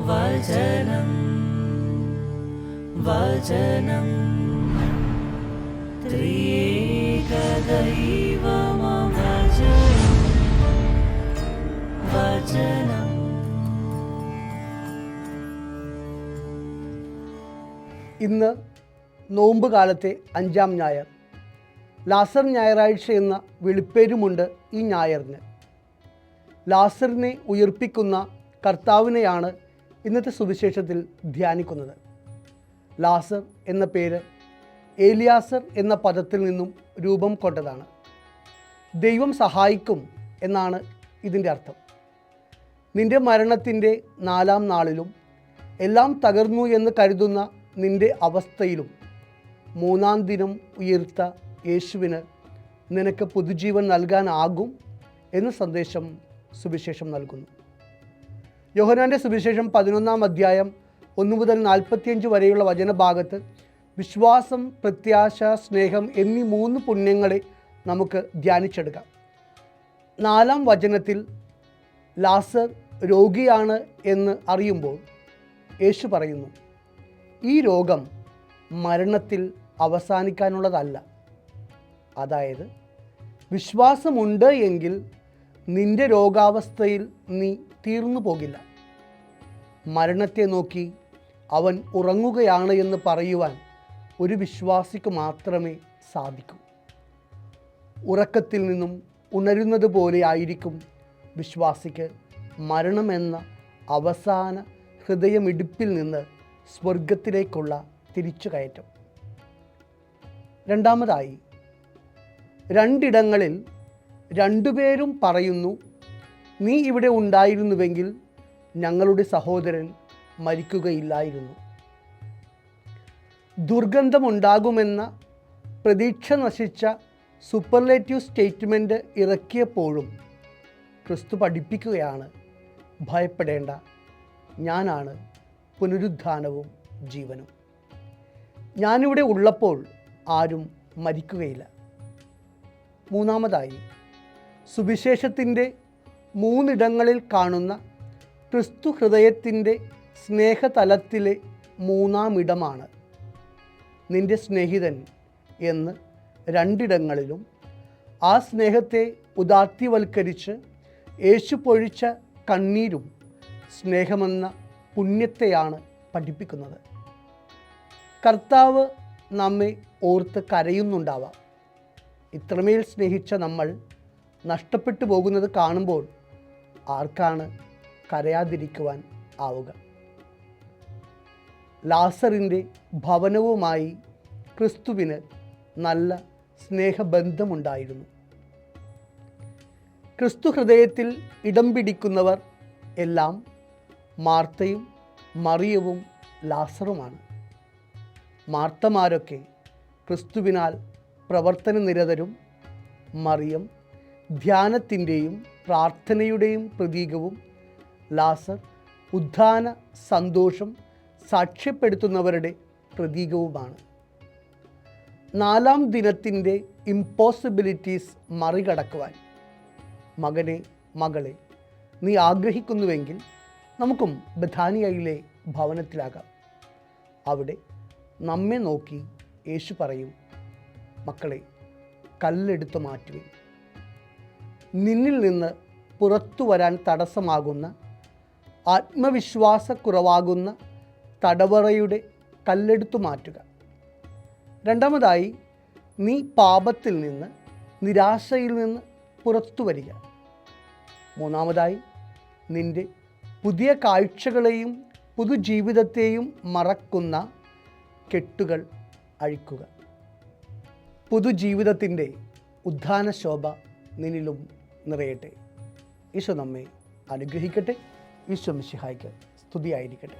വചനം വചനം ത്രിയേക ദൈവമം വചനം. ഇന്ന് നോമ്പ് കാലത്തെ 5-ാം ഞായർ. ലാസർ ഞായറാഴ്ച എന്ന വിളിപ്പേരുമുണ്ട് ഈ ഞായറിന്. ലാസറിനെ ഉയർപ്പിക്കുന്ന കർത്താവിനെയാണ് ഇന്നത്തെ സുവിശേഷത്തിൽ ധ്യാനിക്കുന്നത്. ലാസർ എന്ന പേര് ഏലിയാസർ എന്ന പദത്തിൽ നിന്നും രൂപം കൊണ്ടതാണ്. ദൈവം സഹായിക്കും എന്നാണ് ഇതിൻ്റെ അർത്ഥം. നിൻ്റെ മരണത്തിൻ്റെ 4-ാം നാളിലും എല്ലാം തകർന്നു എന്ന് കരുതുന്ന നിൻ്റെ അവസ്ഥയിലും 3-ാം ദിനം ഉയർത്ത യേശുവിന് നിനക്ക് പുതുജീവൻ നൽകാനാകും എന്ന സന്ദേശം സുവിശേഷം നൽകുന്നു. യോഹന്നാൻ്റെ സുവിശേഷം 11-ാം അധ്യായം 1 മുതൽ 45 വരെയുള്ള വചനഭാഗത്ത് വിശ്വാസം, പ്രത്യാശ, സ്നേഹം എന്നീ 3 പുണ്യങ്ങളെ നമുക്ക് ധ്യാനിച്ചെടുക്കാം. 4-ാം വചനത്തിൽ ലാസർ രോഗിയാണ് എന്ന് അറിയുമ്പോൾ യേശു പറയുന്നു, ഈ രോഗം മരണത്തിൽ അവസാനിക്കാനുള്ളതല്ല. അതായത് വിശ്വാസമുണ്ട് എങ്കിൽ നിൻ്റെ രോഗാവസ്ഥയിൽ നീ തീർന്നു പോകില്ല. മരണത്തെ നോക്കി അവൻ ഉറങ്ങുകയാണ് എന്ന് പറയുവാൻ ഒരു വിശ്വാസിക്ക് മാത്രമേ സാധിക്കൂ. ഉറക്കത്തിൽ നിന്നും ഉണരുന്നത് പോലെ ആയിരിക്കും വിശ്വാസിക്ക് മരണമെന്ന അവസാന ഹൃദയമിടിപ്പിൽ നിന്ന് സ്വർഗത്തിലേക്കുള്ള തിരിച്ചുകയറ്റം. രണ്ടാമതായി, 2 ഇടങ്ങളിൽ 2 പേരും പറയുന്നു, നീ ഇവിടെ ഉണ്ടായിരുന്നുവെങ്കിൽ ഞങ്ങളുടെ സഹോദരൻ മരിക്കുകയില്ലായിരുന്നു. ദുർഗന്ധമുണ്ടാകുമെന്ന പ്രതീക്ഷ നശിച്ച സൂപ്പർലേറ്റീവ് സ്റ്റേറ്റ്മെൻറ്റ് ഇറക്കിയപ്പോഴും ക്രിസ്തു പഠിപ്പിക്കുകയാണ്, ഭയപ്പെടേണ്ട, ഞാനാണ് പുനരുത്ഥാനവും ജീവനും. ഞാനിവിടെ ഉള്ളപ്പോൾ ആരും മരിക്കുകയില്ല. മൂന്നാമതായി, സുവിശേഷത്തിൻ്റെ 3 ഇടങ്ങളിൽ കാണുന്ന ക്രിസ്തു ഹൃദയത്തിൻ്റെ സ്നേഹതലത്തിലെ 3-ാം ഇടമാണ് നിൻ്റെ സ്നേഹിതൻ എന്ന് 2 ഇടങ്ങളിലും ആ സ്നേഹത്തെ ഉദാത്തീവൽക്കരിച്ച് യേശു പൊഴിച്ച കണ്ണീരും സ്നേഹമെന്ന പുണ്യത്തെയാണ് പഠിപ്പിക്കുന്നത്. കർത്താവ് നമ്മെ ഓർത്ത് കരയുന്നുണ്ടാവാം. ഇത്രമേൽ സ്നേഹിച്ച നമ്മൾ നഷ്ടപ്പെട്ടു പോകുന്നത് കാണുമ്പോൾ ആർക്കാണ് കരയാതിരിക്കുവാൻ ആവുക? ലാസറിൻ്റെ ഭവനവുമായി ക്രിസ്തുവിന് നല്ല സ്നേഹബന്ധമുണ്ടായിരുന്നു. ക്രിസ്തു ഹൃദയത്തിൽ ഇടം പിടിക്കുന്നവർ എല്ലാം മാർത്തയും മറിയവും ലാസറുമാണ്. മാർത്തമാരൊക്കെ ക്രിസ്തുവിനാൽ പ്രവർത്തനനിരതരും, മറിയം ധ്യാനത്തിൻ്റെയും പ്രാർത്ഥനയുടെയും പ്രതീകവും, ലാസർ ഉദ്ധാന സന്തോഷം സാക്ഷ്യപ്പെടുത്തുന്നവരുടെ പ്രതീകവുമാണ്. 4-ാം ദിനത്തിൻ്റെ ഇമ്പോസിബിലിറ്റീസ് മറികടക്കുവാൻ മകനെ, മകളെ, നീ ആഗ്രഹിക്കുന്നുവെങ്കിൽ നമുക്കും ബഥാനിയയിലെ ഭവനത്തിലാകാം. അവിടെ നമ്മെ നോക്കി യേശു പറയും, മക്കളെ, കല്ലെടുത്ത് മാറ്റുവിൻ. നിന്നിൽ നിന്ന് പുറത്തു വരാൻ തടസ്സമാകുന്ന, ആത്മവിശ്വാസക്കുറവാകുന്ന തടവറയുടെ കല്ലെടുത്തു മാറ്റുക. രണ്ടാമതായി, നീ പാപത്തിൽ നിന്ന്, നിരാശയിൽ നിന്ന് പുറത്തു വരിക. മൂന്നാമതായി, നിൻ്റെ പുതിയ കാഴ്ചകളെയും പുതുജീവിതത്തെയും മറക്കുന്ന കെട്ടുകൾ അഴിക്കുക. പുതുജീവിതത്തിൻ്റെ ഉദ്ധാന ശോഭ നിന്നിലും നിറയട്ടെ. ഈശോ നമ്മെ അനുഗ്രഹിക്കട്ടെ. ഈശോ മിശിഹായ്ക്ക് സ്തുതിയായിരിക്കട്ടെ.